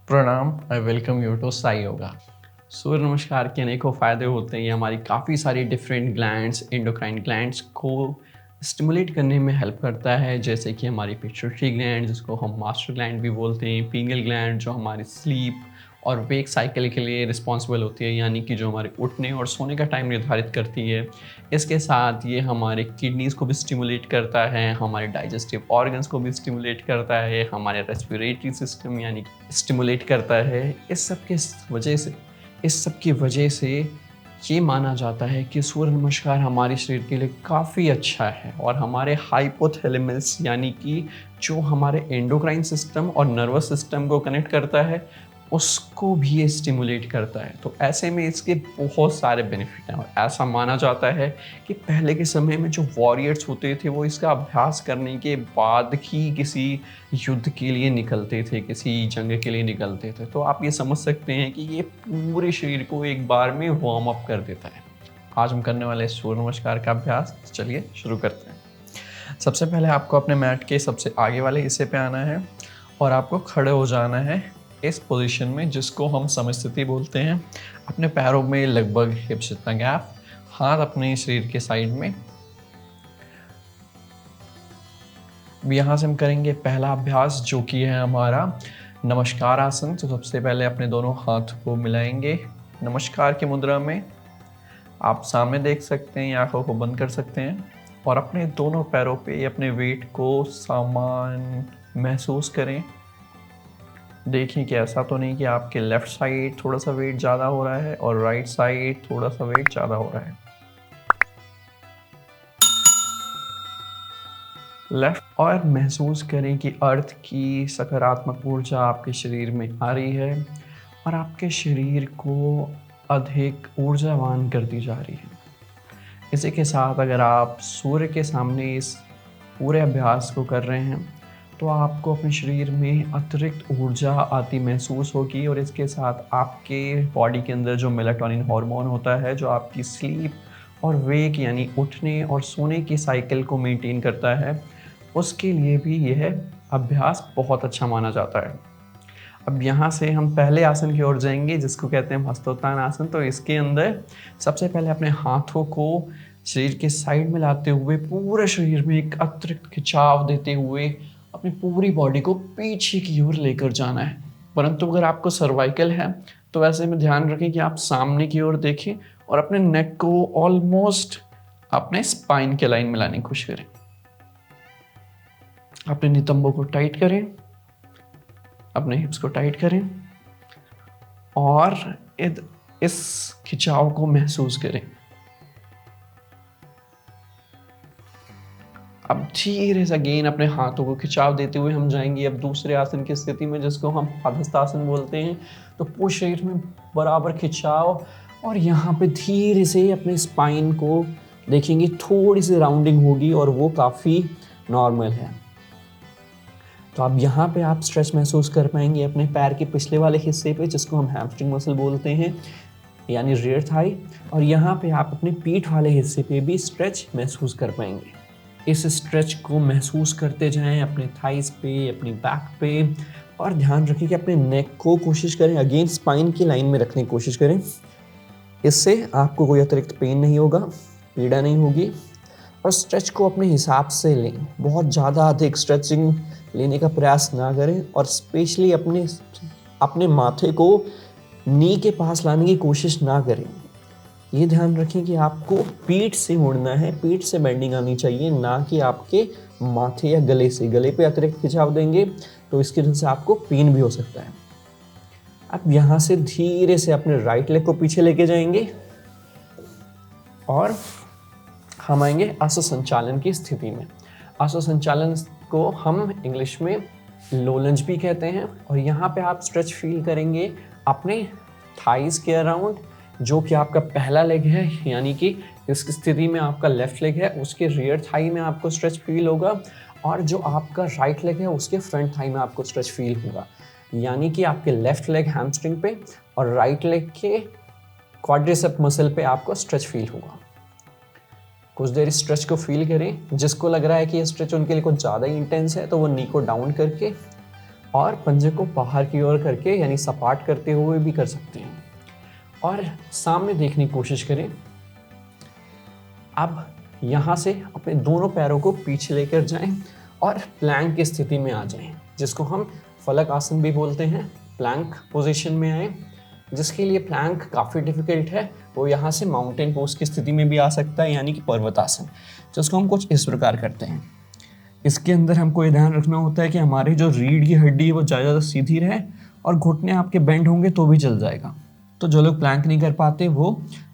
प्रणाम। I welcome you to Sai Yoga. Surya Namaskar के अनेकों फ़ायदे होते हैं। ये हमारी काफ़ी सारी डिफरेंट ग्लैंड्स, एंडोक्राइन ग्लैंड्स को स्टिमुलेट करने में हेल्प करता है, जैसे कि हमारी पिट्यूटरी ग्लैंड जिसको हम मास्टर ग्लैंड भी बोलते हैं, पीनियल ग्लैंड जो हमारी स्लीप और वेक साइकिल के लिए रिस्पॉन्सिबल होती है, यानी कि जो हमारे उठने और सोने का टाइम निर्धारित करती है। इसके साथ ये हमारे किडनीज़ को भी स्टिमुलेट करता है, हमारे डाइजेस्टिव ऑर्गन्स को भी स्टिमुलेट करता है, हमारे रेस्पिरेटरी सिस्टम यानी कि स्टिमुलेट करता है। इस सब की वजह से ये माना जाता है कि सूर्य नमस्कार हमारे शरीर के लिए काफ़ी अच्छा है और हमारे हाइपोथैलेमस यानी कि जो हमारे एंडोक्राइन सिस्टम और नर्वस सिस्टम को कनेक्ट करता है, उसको भी ये स्टिमुलेट करता है। तो ऐसे में इसके बहुत सारे बेनिफिट हैं और ऐसा माना जाता है कि पहले के समय में जो वॉरियर्स होते थे वो इसका अभ्यास करने के बाद ही किसी युद्ध के लिए निकलते थे, किसी जंग के लिए निकलते थे। तो आप ये समझ सकते हैं कि ये पूरे शरीर को एक बार में वार्म अप कर देता है। आज हम करने वाले सूर्य नमस्कार का अभ्यास, चलिए शुरू करते हैं। सबसे पहले आपको अपने मैट के सबसे आगे वाले हिस्से पे आना है और आपको खड़े हो जाना है इस पोजीशन में, जिसको हम समस्थिति बोलते हैं। अपने पैरों में लगभग हिप्स जितना गैप, हाथ अपने शरीर के साइड में। यहाँ से हम करेंगे पहला अभ्यास जो कि है हमारा नमस्कार आसन। तो सबसे पहले अपने दोनों हाथ को मिलाएंगे नमस्कार की मुद्रा में। आप सामने देख सकते हैं या आंखों को बंद कर सकते हैं और अपने दोनों पैरों पे अपने वेट को समान महसूस करें। देखें कि ऐसा तो नहीं कि आपके लेफ़्ट साइड थोड़ा सा वेट ज़्यादा हो रहा है और राइट साइड थोड़ा सा वेट ज़्यादा हो रहा है। लेफ़्ट और महसूस करें कि अर्थ की सकारात्मक ऊर्जा आपके शरीर में आ रही है और आपके शरीर को अधिक ऊर्जावान करती जा रही है। इसी के साथ अगर आप सूर्य के सामने इस पूरे अभ्यास को कर रहे हैं तो आपको अपने शरीर में अतिरिक्त ऊर्जा आती महसूस होगी और इसके साथ आपके बॉडी के अंदर जो मेलाटोनिन हार्मोन होता है, जो आपकी स्लीप और वेक यानी उठने और सोने की साइकिल को मेंटेन करता है, उसके लिए भी यह अभ्यास बहुत अच्छा माना जाता है। अब यहाँ से हम पहले आसन की ओर जाएंगे जिसको कहते हैं हस्तोत्थान आसन। तो इसके अंदर सबसे पहले अपने हाथों को शरीर के साइड में लाते हुए पूरे शरीर में एक अतिरिक्त खिंचाव देते हुए अपनी पूरी बॉडी को पीछे की ओर लेकर जाना है। परंतु अगर आपको सर्वाइकल है तो ऐसे में ध्यान रखें कि आप सामने की ओर देखें और अपने नेक को ऑलमोस्ट अपने स्पाइन के लाइन में लाने की कोशिश करें। अपने नितंबों को टाइट करें, अपने हिप्स को टाइट करें और इस खिंचाव को महसूस करें। अब धीरे से अगेन अपने हाथों को खिंचाव देते हुए हम जाएंगे अब दूसरे आसन की स्थिति में जिसको हम पादहस्तासन बोलते हैं। तो पूरे शरीर में बराबर खिंचाव और यहाँ पे धीरे से अपने स्पाइन को देखेंगे, थोड़ी सी राउंडिंग होगी और वो काफ़ी नॉर्मल है। तो अब यहाँ पे आप स्ट्रेच महसूस कर पाएंगे अपने पैर के पिछले वाले हिस्से पे जिसको हम हैमस्ट्रिंग मसल बोलते हैं यानी रियर थाई, और यहाँ पे आप अपने पीठ वाले हिस्से पे भी स्ट्रेच महसूस कर पाएंगे। इस स्ट्रेच को महसूस करते जाएं अपने थाइस पे, अपनी बैक पे, और ध्यान रखें कि अपने नेक को कोशिश करें अगेन स्पाइन की लाइन में रखने की कोशिश करें। इससे आपको कोई अतिरिक्त पेन नहीं होगा, पीड़ा नहीं होगी। और स्ट्रेच को अपने हिसाब से लें, बहुत ज़्यादा अधिक स्ट्रेचिंग लेने का प्रयास ना करें और स्पेशली अपने माथे को नी के पास लाने की कोशिश ना करें। ये ध्यान रखें कि आपको पीठ से मुड़ना है, पीठ से बेंडिंग आनी चाहिए, ना कि आपके माथे या गले से। गले पे अतिरिक्त खिंचाव देंगे तो इसकी वजह से आपको पेन भी हो सकता है। अब यहाँ से धीरे से अपने राइट लेग को पीछे लेके जाएंगे और हम आएंगे आसन संचालन की स्थिति में। आसन संचालन को हम इंग्लिश में लो लंज भी कहते हैं और यहाँ पे आप स्ट्रेच फील करेंगे अपने थाइस के अराउंड, जो कि आपका पहला लेग है, यानी कि इस स्थिति में आपका लेफ्ट लेग है, उसके रियर थाई में आपको स्ट्रेच फील होगा, और जो आपका राइट लेग है उसके फ्रंट थाई में आपको स्ट्रेच फील होगा। यानी कि आपके लेफ्ट लेग हैमस्ट्रिंग पे और राइट लेग के क्वाड्रिसेप मसल पे आपको स्ट्रेच फील होगा। कुछ देर इस स्ट्रेच को फील करें। जिसको लग रहा है कि ये स्ट्रेच उनके लिए कुछ ज़्यादा ही इंटेंस है तो वो नी को डाउन करके और पंजे को बाहर की ओर करके यानी सपाट करते हुए भी कर सकते हैं। और सामने देखने की कोशिश करें। अब यहाँ से अपने दोनों पैरों को पीछे लेकर जाएं और प्लैंक की स्थिति में आ जाएं, जिसको हम फलक आसन भी बोलते हैं। प्लैंक पोजीशन में आए, जिसके लिए प्लैंक काफ़ी डिफिकल्ट है। वो यहाँ से माउंटेन पोज की स्थिति में भी आ सकता है, यानी कि पर्वतासन, जिसको हम कुछ इस प्रकार करते हैं। इसके अंदर हमको ये ध्यान रखना होता है कि हमारी जो रीढ़ की हड्डी है वो ज़्यादा सीधी रहे, और घुटने आपके बेंड होंगे तो भी चल जाएगा। तो जो लोग प्लैंक नहीं कर पाते वो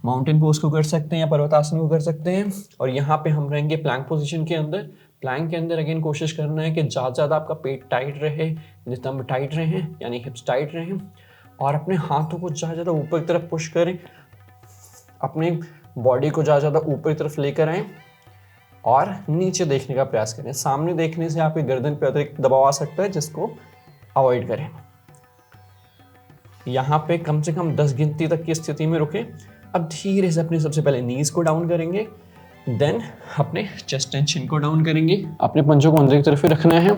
माउंटेन पोज को कर सकते हैं या पर्वतासन को कर सकते हैं। और यहाँ पे हम रहेंगे प्लैंक पोजीशन के अंदर। प्लैंक के अंदर अगेन कोशिश करना है कि ज़्यादा आपका पेट टाइट रहे, स्तंभ टाइट रहे, यानी हिप्स टाइट रहें, और अपने हाथों को ज़्यादा ऊपर की तरफ पुश करें, अपने बॉडी को ज़्यादा ऊपर की तरफ लेकर आएँ और नीचे देखने का प्रयास करें। सामने देखने से आपकी गर्दन पे अतिरिक्त दबाव आ सकता है, जिसको अवॉइड करें। यहाँ पे कम से कम 10 गिनती तक की स्थिति में रुकें। अब धीरे से अपने सबसे पहले नीज को डाउन करेंगे, देन अपने चेस्ट टेंशन को डाउन करेंगे। अपने पंजों को अंदर की तरफ ही रखना है।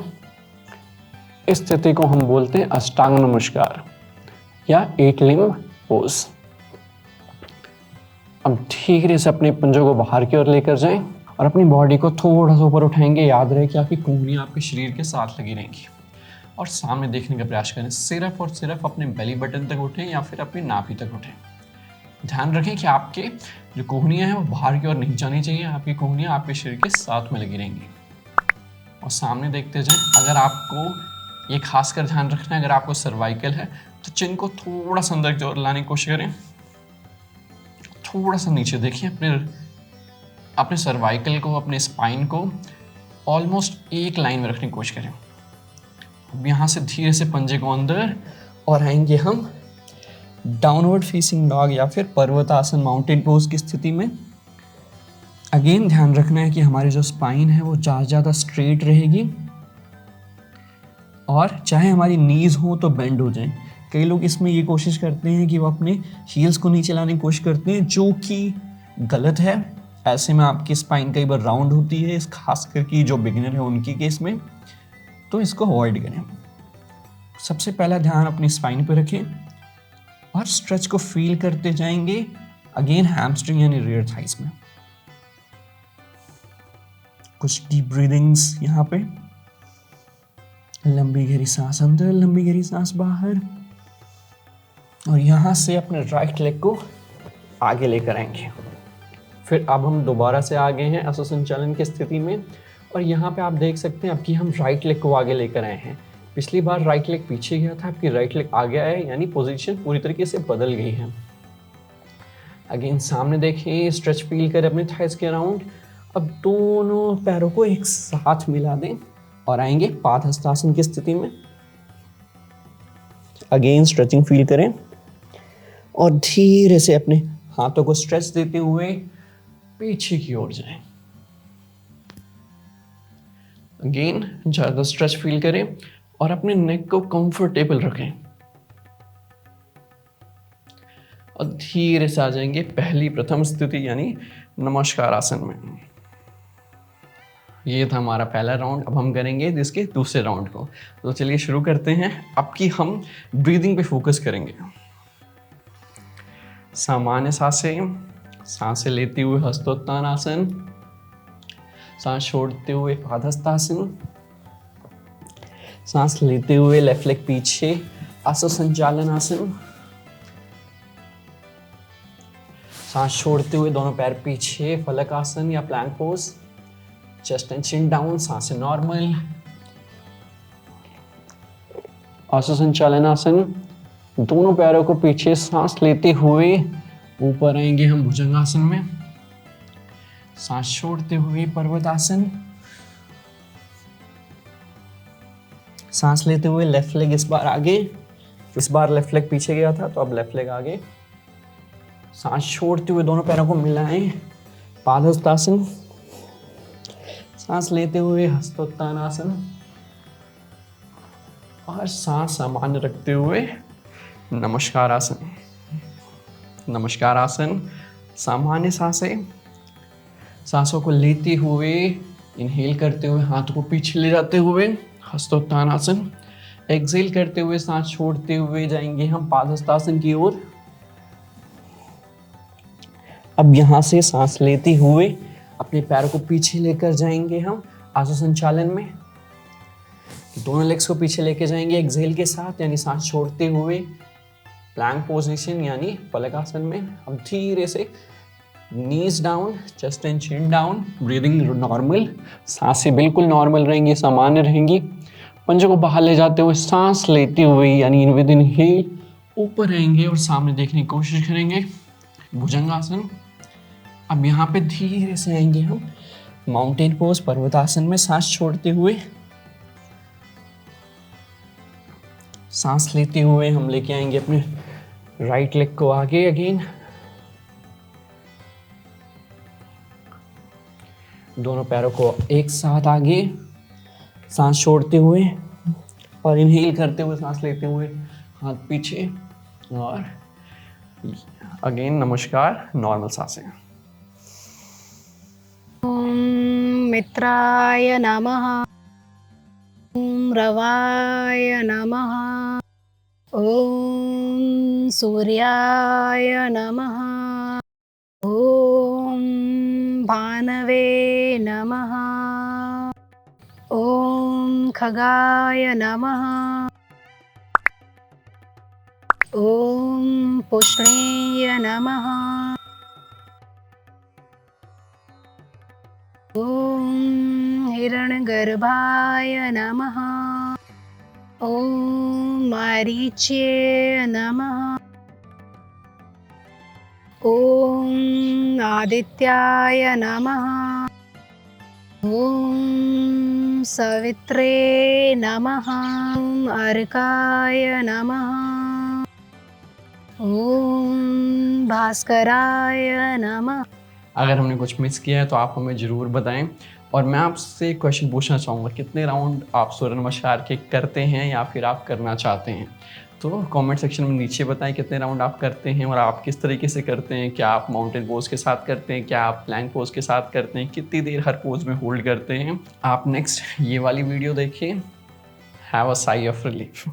इस स्थिति को हम बोलते हैं अष्टांग नमस्कार या 8 लिम्ब पोज। अब धीरे से अपने पंजों को बाहर की ओर लेकर जाएं और अपनी बॉडी को थोड़ा सा ऊपर उठाएंगे। याद रहे कि आपकी कूहनियाँ आपके शरीर के साथ लगी रहेंगी, और सामने देखने का प्रयास करें। सिर्फ और सिर्फ अपने बेली बटन तक उठें या फिर अपनी नाभि तक उठें। ध्यान रखें कि आपके जो कोहनियाँ हैं वो बाहर की ओर नहीं जानी चाहिए। आपकी कोहनियाँ आपके शरीर के साथ में लगी रहेंगी, और सामने देखते जाएं। अगर आपको ये खासकर ध्यान रखना है, अगर आपको सर्वाइकल है तो चिन को थोड़ा सा अंदर की ओर लाने की कोशिश करें, थोड़ा सा नीचे देखिए। अपने सर्वाइकल को, अपने स्पाइन को ऑलमोस्ट एक लाइन में रखने की कोशिश करें। अब यहाँ से धीरे से पंजे को अंदर, और आएंगे हम डाउनवर्ड फेसिंग डॉग या फिर पर्वतासन माउंटेन पोज की स्थिति में। अगेन ध्यान रखना है कि हमारी जो स्पाइन है वो ज़्यादा स्ट्रेट रहेगी, और चाहे हमारी नीज हो तो बेंड हो जाए। कई लोग इसमें ये कोशिश करते हैं कि वो अपने हील्स को नीचे लाने की कोशिश करते हैं, जो कि गलत है। ऐसे में आपकी स्पाइन कई बार राउंड होती है, इस खासकर की जो बिगिनर है उनकी केस में, तो इसको अवॉइड करें। सबसे पहला ध्यान अपनी स्पाइन पे रखें और स्ट्रेच को फील करते जाएंगे। अगेन हैमस्ट्रिंग यानी रियर थाइस में। कुछ डीप ब्रीदिंग्स यहाँ पे। लंबी गहरी सांस अंदर, लंबी गहरी सांस बाहर, और यहाँ से अपने राइट लेग को आगे लेकर आएंगे। फिर अब हम दोबारा से आगे हैं असो संचालन की स्थिति में, और यहाँ पे आप देख सकते हैं अब कि हम राइट लेग को आगे लेकर आए हैं। पिछली बार राइट लेग पीछे गया था, आपकी राइट लेग आगे आया है, यानी पोजीशन पूरी तरीके से बदल गई है। अगेन सामने देखें, स्ट्रेच फील करें अपने थाइस के अराउंड। अब दोनों पैरों को एक साथ मिला दें और आएंगे पादहस्तासन की स्थिति में। अगेन स्ट्रेचिंग फील करें और धीरे से अपने हाथों को स्ट्रेच देते हुए पीछे की ओर जाएं। अगेन ज़्यादा स्ट्रेच फील करें और अपने नेक को कंफर्टेबल रखें, और धीरे से आ जाएंगे पहली प्रथम स्थिति यानी नमस्कार आसन में। ये था हमारा पहला राउंड। अब हम करेंगे इसके दूसरे राउंड को। तो चलिए शुरू करते हैं। अब की हम ब्रीदिंग पे फोकस करेंगे। सामान्य सांसें लेते हुए हस्तोत्तान आसन, सांस छोड़ते हुए पादहस्तासन, सांस लेते हुए लेफ्ट लेग पीछे असो संचालन आसन, सांस छोड़ते हुए दोनों पैर पीछे फलक आसन या plank pose, chest and chin down, सांसें नॉर्मल, असो संचालन आसन। दोनों पैरों को पीछे सांस लेते हुए ऊपर आएंगे हम भुजंगासन में, सांस छोड़ते हुए पर्वतासन, सांस लेते हुए लेफ्ट लेग इस बार आगे, इस बार लेफ्ट लेग पीछे गया था तो अब लेफ्ट लेग आगे, सांस छोड़ते हुए दोनों पैरों को मिलाएं पादहस्तासन, सांस लेते हुए हस्तोत्तान आसन, और सांस सामान्य रखते हुए नमस्कार आसन। नमस्कार आसन सामान्य सांसें, सांसों को लेते हुए इनहेल करते हुए हाथों को पीछे ले जाते हुए हस्तोत्तान आसन। एक्सेल करते हुए सांस छोड़ते हुए जाएंगे हम पादहस्तासन की ओर। अब यहाँ से सांस लेते हुए अपने पैरों को पीछे लेकर जाएंगे हम आसन संचालन में। दोनों लेग्स को पीछे लेके जाएंगे एक्सेल के साथ, यानी सांस छोड़ते हुए प्लैंक पोजीशन यानी पलकासन में। अब धीरे से knees down, chest and chin down, breathing normal, सांसें बिल्कुल नॉर्मल रहेंगी, सामान्य रहेंगी। पंजों को बाहर ले जाते हुए सांस लेते हुए यानी विद इनहेल ऊपर रहेंगे और सामने देखने की कोशिश करेंगे, भुजंगासन। अब यहाँ पे धीरे से आएंगे हम माउंटेन पोज, पर्वतासन में सांस छोड़ते हुए। सांस लेते हुए हम लेके आएंगे अपने राइट लेग को आगे अगेन, दोनों पैरों को एक साथ आगे, सांस छोड़ते हुए और इनहेल करते हुए सांस लेते हुए हाथ पीछे और अगेन नमस्कार, नॉर्मल सांसें। ओम मित्राय नमः, ओम रवाय नमः, ओम सूर्याय नमः, ओम भानवे नमः, ओम खगाय नमः, ओम पुष्णेय नमः, ओम हिरण्यगर्भाय नमः, ओम मारीच्ये नमः, ओम आदित्याय नमः, ओम सवित्रे नमः, ओम अर्काय नमः, ओम भास्कराय नमः। अगर हमने कुछ मिस किया है तो आप हमें ज़रूर बताएं। और मैं आपसे एक क्वेश्चन पूछना चाहूँगा, कितने राउंड आप सूर्य नमस्कार के करते हैं या फिर आप करना चाहते हैं? तो कमेंट सेक्शन में नीचे बताएं कितने राउंड आप करते हैं और आप किस तरीके से करते हैं। क्या आप माउंटेन पोज के साथ करते हैं, क्या आप प्लैंक पोज के साथ करते हैं, कितनी देर हर पोज में होल्ड करते हैं। आप नेक्स्ट ये वाली वीडियो देखिए। Have a sigh of relief.